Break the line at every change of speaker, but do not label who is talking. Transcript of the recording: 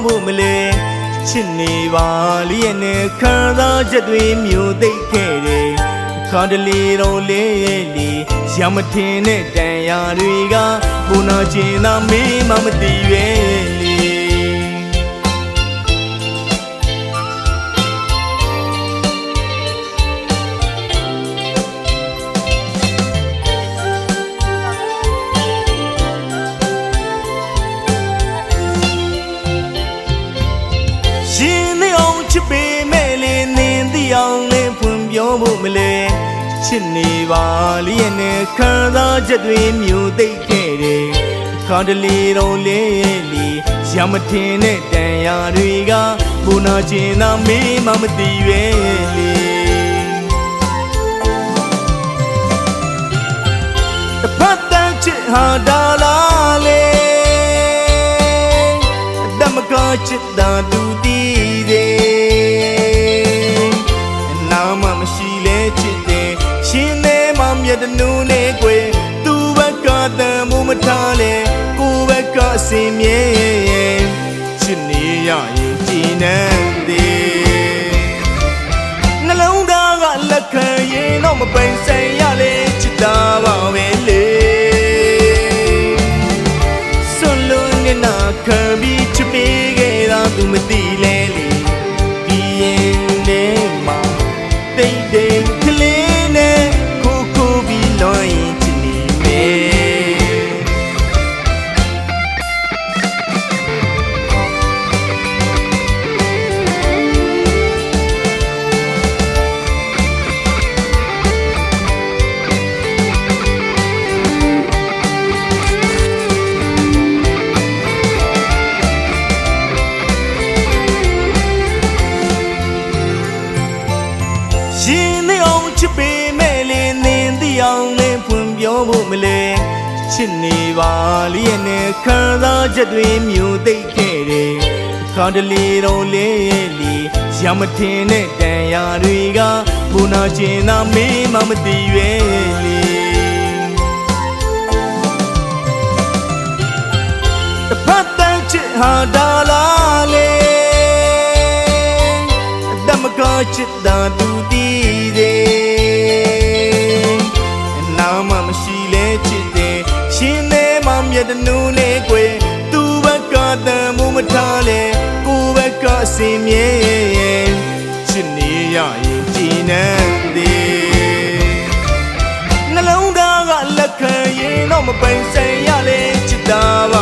ဖို့မလဲချစ်နေပါလျက်နဲ့ခံစားချက်တွေမျိုးသိခဲ့တယ်ခါတလေတော့လေးလေးရမထင်တဲ့တန်ရာတွေကဘုနာကျင်သာမေးမှမသိပဲလေချစ်ပေမဲ့လေနင်းသိအောင်လေးဖွင့်ပြောဖို့မလဲချစ်နေပါလျက်နဲ့ခံစားချက်တွေမျိုးသိခဲ့တယ်ခါတလေတော့လေးလေးရမထင်တဲ့တန်ရာတွေကဘုနာကျင်သာမေးမှမသိပဲလေတပတ်တန်ချစ်ဟာဒါလာလေတမကချစ်တာသူတည်တယ်မရှိလဲချစ်တယ်ရှင်နေမှမြတ်တနူးနေကွယ်သူ့ဘက်ကတန်မှုမထားလဲကိုယ်ဘက်ကအစင်မြဲချစ်နေရရင်ကြည်နန်းသေးနှလုံးသားကလက်ခံရင်တော့မပိန်ဆိုင်ရလဲချစ်တာပါပဲလေဆွလို့နေနာခံပြီးချစ်ပေးခဲ့တာသူမသိလဲလေဒီရင်နေမှာတိတ်တိတ်ကလေးနဲ့ကိုကိုပြီးလွန်ရင်ချစ်နေမယ်ရှင်နေအောင်ချစ်ပေမဲ့လေနင်းသိအောင်လေးဖွင့်ပြောဖို့မလဲချစ်နေပါလျက်နဲ့ခံစားချက်တွေမျိုးသိခဲ့တယ်ခါတလေတော့လေးလေးရမထင်တဲ့တန်ရာတွေကဘုနာကျင်သာမေးမှမသိပဲလေတပတ်တန်ချစ်ဟာဒါလာလေတမကချစ်တာသူတည်တယ်နာမမရှိလဲချစ်တယ်ရှင်နေမှမြတ်တနူးနေကွယ်သူ့ဘက်ကတန်မှုမထားလဲကိုယ်ဘက်ကအစင်မြဲချစ်နေရရင်ကြည်နန်းသေးနှလုံးသားကလက်ခံရင်တော့မပိန်ဆိုင်ရလဲချစ်တာပါ